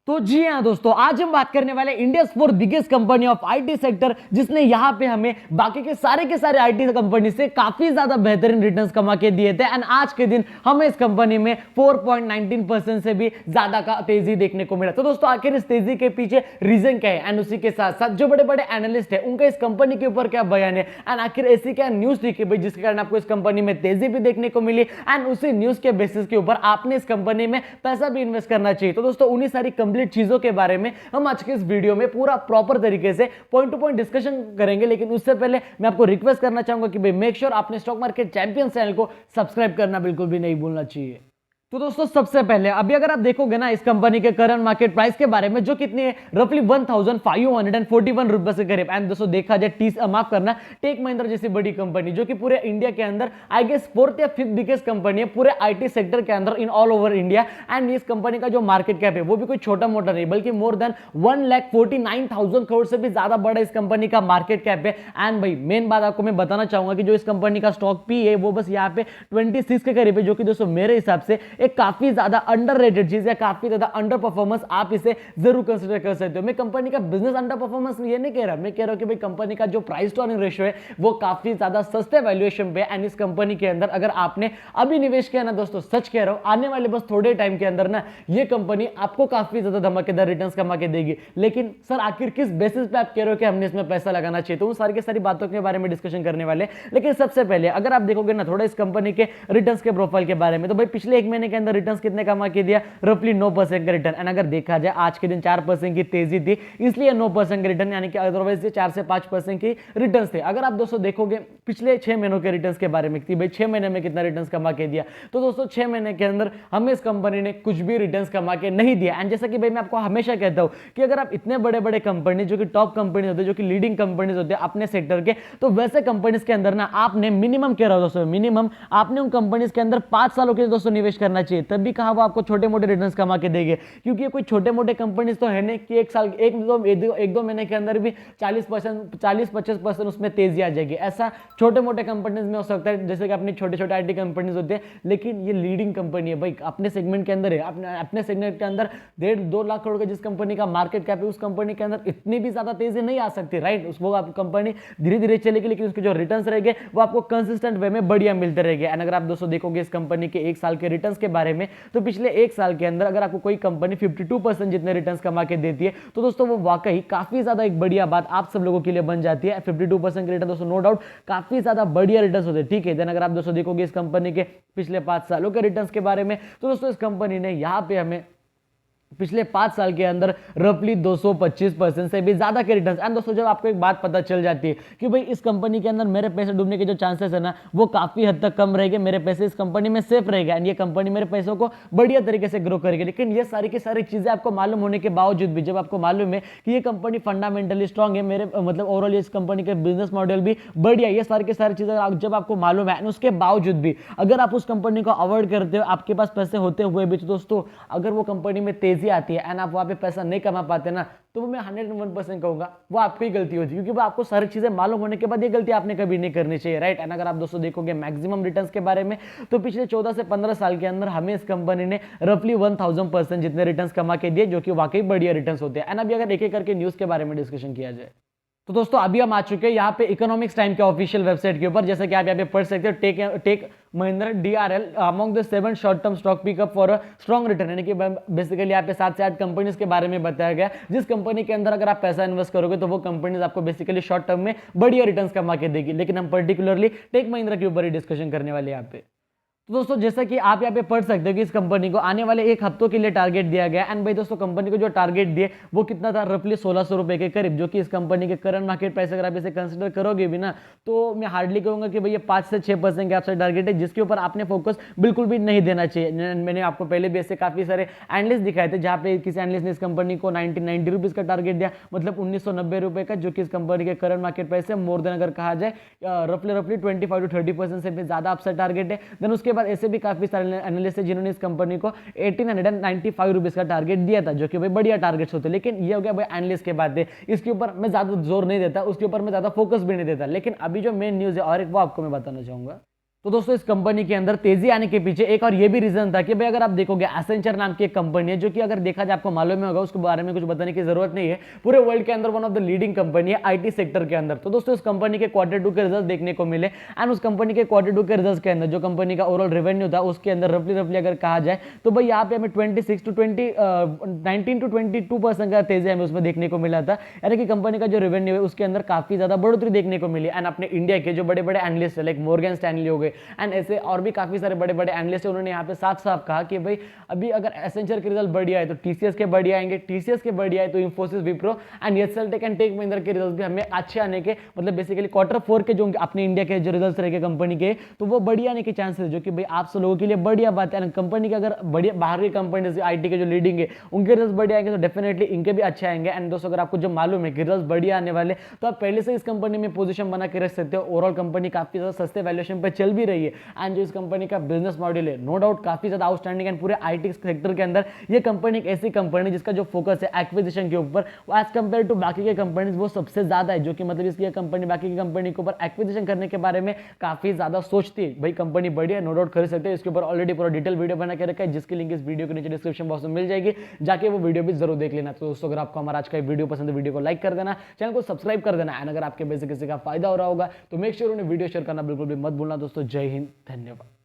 तो जी हाँ दोस्तों, आज हम बात करने वाले India fourth biggest company of IT sector, जिसने यहाँ पे हमें बाकी के सारे आईटी कंपनी से काफी ज्यादा बेहतरीन रिटर्न्स कमा के दिए थे। एंड आज के दिन हमें इस कंपनी में 4.19% से भी ज्यादा का तेजी देखने को मिला। तो दोस्तों, आखिर इस तेजी के पीछे रीजन क्या है, एंड उसी के साथ साथ जो बड़े बड़े एनालिस्ट है उनका इस कंपनी के ऊपर क्या बयान है, एंड आखिर ऐसी क्या न्यूज थी कि भाई जिसके कारण आपको इस कंपनी में तेजी भी देखने को मिली, एंड उसी न्यूज के बेसिस के ऊपर आपने इस कंपनी में पैसा भी इन्वेस्ट करना चाहिए। तो दोस्तों, उन्हीं सारी कंप्लीट चीजों के बारे में हम आज के इस वीडियो में पूरा प्रॉपर तरीके से पॉइंट टू पॉइंट डिस्कशन करेंगे। लेकिन उससे पहले मैं आपको रिक्वेस्ट करना चाहूंगा कि भाई मेक श्योर आपने स्टॉक मार्केट चैंपियन चैनल को सब्सक्राइब करना बिल्कुल भी नहीं भूलना चाहिए। तो दोस्तों, सबसे पहले अभी अगर आप देखोगे ना इस कंपनी के करंट मार्केट प्राइस के बारे में, जो कितनी है, रफली 1541 रुपए के करीब। एंड दोस्तों, देखा जाए माफ करना, टेक महिंद्रा जैसी बड़ी कंपनी जो कि पूरे इंडिया के अंदर आई गेस फोर्थ या फिफ्थ बिगेस्ट कंपनी है पूरे आईटी सेक्टर के अंदर in all over India. And इस कंपनी का जो मार्केट कैप है वो भी कोई छोटा मोटा नहीं, बल्कि मोर देन 1,49,000 करोड़ से भी ज्यादा बड़ा इस कंपनी का मार्केट कैप है। एंड भाई मेन बात आपको मैं बताना चाहूंगा कि जो इस कंपनी का स्टॉक पी है वो बस यहाँ पे 26 के करीब है, जो कि दोस्तों मेरे हिसाब से एक काफी ज्यादा अंडररेटेड चीज है, काफी ज्यादा अंडर परफॉर्मेंस आप इसे जरूर कंसीडर कर सकते हो। मैं कंपनी का बिजनेस अंडर परफॉर्मेंस ये नहीं कह रहा, मैं कह रहा हूं कि भाई कंपनी का जो प्राइस टू अर्निंग रेशियो है वो काफी ज्यादा सस्ते वैल्यूएशन पे। एंड इस कंपनी के अंदर अगर आपने अभी निवेश किया ना दोस्तों, सच कह रहा हूं, आने वाले बस थोड़े टाइम के अंदर ना ये कंपनी आपको काफी ज्यादा धमाकेदार रिटर्न्स कमा के देगी। लेकिन सर आखिर किस बेसिस पे आप कह रहे हो कि हमने इसमें पैसा लगाना चाहिए, तो उन सारी की सारी बातों के बारे में डिस्कशन करने वाले। लेकिन सबसे पहले अगर आप देखोगे ना थोड़ा इस कंपनी के रिटर्न्स के प्रोफाइल के बारे में, तो भाई पिछले एक महीने के अंदर रिटर्न्स कितने कमा के दिया, रफली 9% का रिटर्न। एंड अगर देखा जाए आज के दिन 4% की तेजी थी, इसलिए 9% का रिटर्न, यानी कि अदरवाइज 4 से 5% की रिटर्न्स थे। अगर आप दोस्तों देखोगे पिछले 6 महीनों के रिटर्न्स के बारे में कि भाई 6 महीने में कितना रिटर्न्स कमा के दिया, तो दोस्तों 6 महीने के अंदर हमें इस कंपनी ने कुछ भी रिटर्न्स कमा के नहीं दिया। एंड जैसा कि भाई मैं आपको हमेशा कहता हूं कि अगर आप इतने बड़े बड़े कंपनी जो कि टॉप कंपनीज होते हैं, जो कि लीडिंग कंपनीज होते हैं अपने सेक्टर के, तो वैसे कंपनीज के अंदर ना आपने मिनिमम कह रहा हो दोस्तों, मिनिमम आपने उन कंपनीज के अंदर 5 सालों के लिए दोस्तों निवेश करना चाहिए, तब भी कहा वो आपको छोटे मोटे रिटर्न्स कमा के देंगे। क्योंकि ये कोई छोटे मोटे कंपनीज तो है नहीं कि एक दो महीने के अंदर भी 40-50% उसमें तेजी आ जाएगी। ऐसा छोटे मोटे कंपनीज में हो सकता है, जैसे कि अपनी छोटे छोटे आईटी कंपनीज होते हैं, लेकिन ये लीडिंग कंपनी है भाई, अपने सेगमेंट के अंदर है, अपने सेगमेंट के अंदर 1.5-2 लाख करोड़ का जिस कंपनी का मार्केट कैप है, उस कंपनी के अंदर इतनी भी ज्यादा तेजी नहीं आ सकती, राइट। उसको आप कंपनी धीरे धीरे चलेगी, लेकिन उसके जो रिटर्न्स रहेंगे वो आपको कंसिस्टेंट वे में बढ़िया मिलते रहेंगे। एंड अगर आप दोस्तों देखोगे इस कंपनी के एक साल के रिटर्न्स के बारे में, तो पिछले एक साल के अंदर अगर आपको कोई कंपनी 52% जितने रिटर्न्स कमा के देती है, तो दोस्तों वो वाकई काफी ज्यादा एक बढ़िया बात आप सब लोगों के लिए बन जाती है। 52% के रिटर्न दोस्तों नो डाउट काफी ज्यादा बढ़िया रिटर्न्स होते हैं, ठीक है। देन अगर आप दोस्तों देखोगे इस कंपनी के पिछले 5 सालों के रिटर्न्स के बारे में, तो दोस्तों इस कंपनी ने यहां पे हमें पिछले 5 साल के अंदर रफली 225% से भी ज्यादा के रिटर्न्स। एंड दोस्तों, जब आपको एक बात पता चल जाती है कि भाई इस कंपनी के अंदर मेरे पैसे डूबने के जो चांसेस है ना, वो काफी हद तक कम रहेंगे, मेरे पैसे इस कंपनी में सेफ रहेगा, एंड ये कंपनी मेरे पैसों को बढ़िया तरीके से ग्रो करेगी। लेकिन ये सारी की सारी चीजें आपको मालूम होने के बावजूद भी, जब आपको मालूम है कि ये कंपनी फंडामेंटली स्ट्रांग है, मेरे मतलब ओवरऑल इस कंपनी के बिजनेस मॉडल भी बढ़िया, ये सारी की सारी चीजें जब आपको मालूम है, उसके बावजूद भी अगर आप उस कंपनी को अवॉइड करते हो, आपके पास पैसे होते हुए भी, तो दोस्तों अगर वो कंपनी में तेजी आती है एंड आप वहां पे पैसा नहीं कमा पाते ना, तो वो मैं 101% कहूंगा वो आपकी गलती होती है, क्योंकि वो आपको सारी चीजें मालूम होने के बाद ये गलती आपने कभी नहीं करनी चाहिए, राइट। एंड अगर आप दोस्तों देखोगे मैक्सिमम रिटर्न्स के बारे में, तो पिछले 14 से 15 साल के अंदर हमें इस कंपनी ने रफली 1000% जितने रिटर्न्स कमा के दिए, जो कि वाकई बढ़िया रिटर्न्स होते हैं। एंड अभी अगर एक एक करके न्यूज के बारे में डिस्कशन किया जाए, तो दोस्तों अभी हम आ चुके हैं यहाँ पे इकोनॉमिक्स टाइम के ऑफिशियल वेबसाइट के ऊपर। जैसे कि आप यहाँ पे पढ़ सकते हो, Tech Mahindra DRL among the 7 short term stock pickup for a strong return, यानी कि बेसिकली यहाँ पे 7 से 8 कंपनीज के बारे में बताया गया, जिस कंपनी के अंदर अगर आप पैसा इन्वेस्ट करोगे तो वो कंपनीज आपको बेसिकली शॉर्ट टर्म में बढ़िया रिटर्न्स कमा के देगी। लेकिन हम पर्टिकुलरली टेक महिंद्रा के ऊपर ही डिस्कशन करने वाले यहाँ पे। तो दोस्तों जैसा कि आप यहाँ पे पढ़ सकते हो कि इस कंपनी को आने वाले एक हफ्तों के लिए टारगेट दिया गया। एंड भाई दोस्तों कंपनी को जो टारगेट दिए वो कितना था, रफली 1600 रुपए के करीब, जो कि इस कंपनी के करंट मार्केट प्राइस अगर आप इसे कंसिडर करोगे भी ना, तो मैं हार्डली कहूंगा कि भाई ये 5 से 6% के आपसे टारगेट है, जिसके ऊपर आपने फोकस बिल्कुल भी नहीं देना चाहिए। मैंने आपको पहले भी ऐसे काफी सारे एनालिस्ट दिखाए थे, जहां पे किसी एनालिस्ट ने इस कंपनी को 90 रुपीज का टारगेट दिया, मतलब 1990 रुपए का, जो कि इस कंपनी के करंट मार्केट प्राइस है मोर देन अगर कहा जाए रफली 25 to 30% से भी ज्यादा आपसे टारगेट है। देन उसके बाद ऐसे भी काफी सारे एनालिस्ट है जिन्होंने इस कंपनी को 1895 रुपीज का टारगेट दिया था, जो कि भाई बढ़िया टारगेट्स होते। लेकिन ये हो गया भाई एनालिस्ट के बात है, इसके ऊपर मैं ज्यादा जोर नहीं देता, उसके ऊपर मैं ज्यादा फोकस भी नहीं देता। लेकिन अभी जो मेन न्यूज है और एक वो आपको मैं बताना चाहूंगा। तो दोस्तों इस कंपनी के अंदर तेजी आने के पीछे एक और ये भी रीजन था कि भाई अगर आप देखोगे एसेंचर नाम की एक कंपनी है जो कि अगर देखा जाए आपको मालूम होगा, उसके बारे में कुछ बताने की जरूरत नहीं है, पूरे वर्ल्ड के अंदर one of the leading company है आईटी सेक्टर के अंदर। तो दोस्तों इस कंपनी के Q2 के रिजल्ट देखने को मिले एंड उस कंपनी के Q2 के रिजल्ट के अंदर जो कंपनी का ओवरऑल रेवेन्यू था उसके अंदर रफली अगर कहा जाए तो भाई यहाँ पे हमें 19 to 22% का तेजी हमें उसमें देखने को मिला था, यानी कि कंपनी का जो रेवेन्यू है उसके अंदर काफी ज्यादा बढ़ोतरी देखने को मिली। एंड अपने इंडिया के जो बड़े बड़े एनालिस्ट है लाइक मॉर्गन स्टैनली हो गए एंड ऐसे और भी काफी सारे बड़े बड़े एनालिस्ट है, उन्होंने यहाँ पे साफ साफ कहा कि भाई अभी अगर एसेंचर के रिजल्ट बढ़िया है तो टीसीएस के बढ़िया आएंगे, टीसीएस के बढ़िया है तो इंफोसिस, विप्रो एंड एसएलटेक एंड टेक महिंद्रा के रिजल्ट भी हमें अच्छे आने के, मतलब बेसिकली Q4 के जो अपने इंडिया के जो रिजल्ट रहेंगे कंपनी के तो वो बढ़िया आने के चांसेस, जो कि भाई आप सब लोगों के लिए बढ़िया बात है। कंपनी के अगर बढ़िया बाहर की कंपनी आईटी के जो लीडिंग है उनके रिजल्ट बढ़िया आएंगे तो डेफिनेटली इनके भी अच्छे आएंगे। एंड दोस्तों अगर आपको जो मालूम है कि रिजल्ट बढ़िया आने वाले तो आप पहले से इस कंपनी में पोजीशन बना के रख सकते हो। ओवरऑल कंपनी काफी ज्यादा सस्ते वैल्यूएशन पे चल भी रही है एंड जो इस कंपनी का बिजनेस मॉडल है नो डाउट काफी ज्यादा आउटस्टैंडिंग एंड पूरे आईटी सेक्टर के अंदर ये कंपनी एक ऐसी कंपनी जिसका जो फोकस है एक्विजिशन के ऊपर एज कंपेयर टू बाकी के कंपनीज वो सबसे ज्यादा है, जो कि मतलब इसकी कंपनी बाकी की कंपनी के ऊपर एक्विजिशन करने के बारे में काफी ज्यादा सोचती है। भाई कंपनी बढ़िया नो डाउट खरीद सकते हैं, इसके ऊपर ऑलरेडी पूरा डिटेल वीडियो बना के रखा है जिसकी लिंक इस वीडियो के नीचे डिस्क्रिप्शन बॉक्स में मिल जाएगी, जाके वो वीडियो भी जरूर देख लेना। तो दोस्तों अगर आपको हमारा आज का वीडियो पसंद है वीडियो को लाइक कर देना, चैनल को सब्सक्राइब कर देना एंड अगर आपके वजह से किसी का फायदा हो रहा होगा तो मेक श्योर उन्हें वीडियो शेयर करना बिल्कुल भी मत भूलना। दोस्तों जय हिंद, धन्यवाद।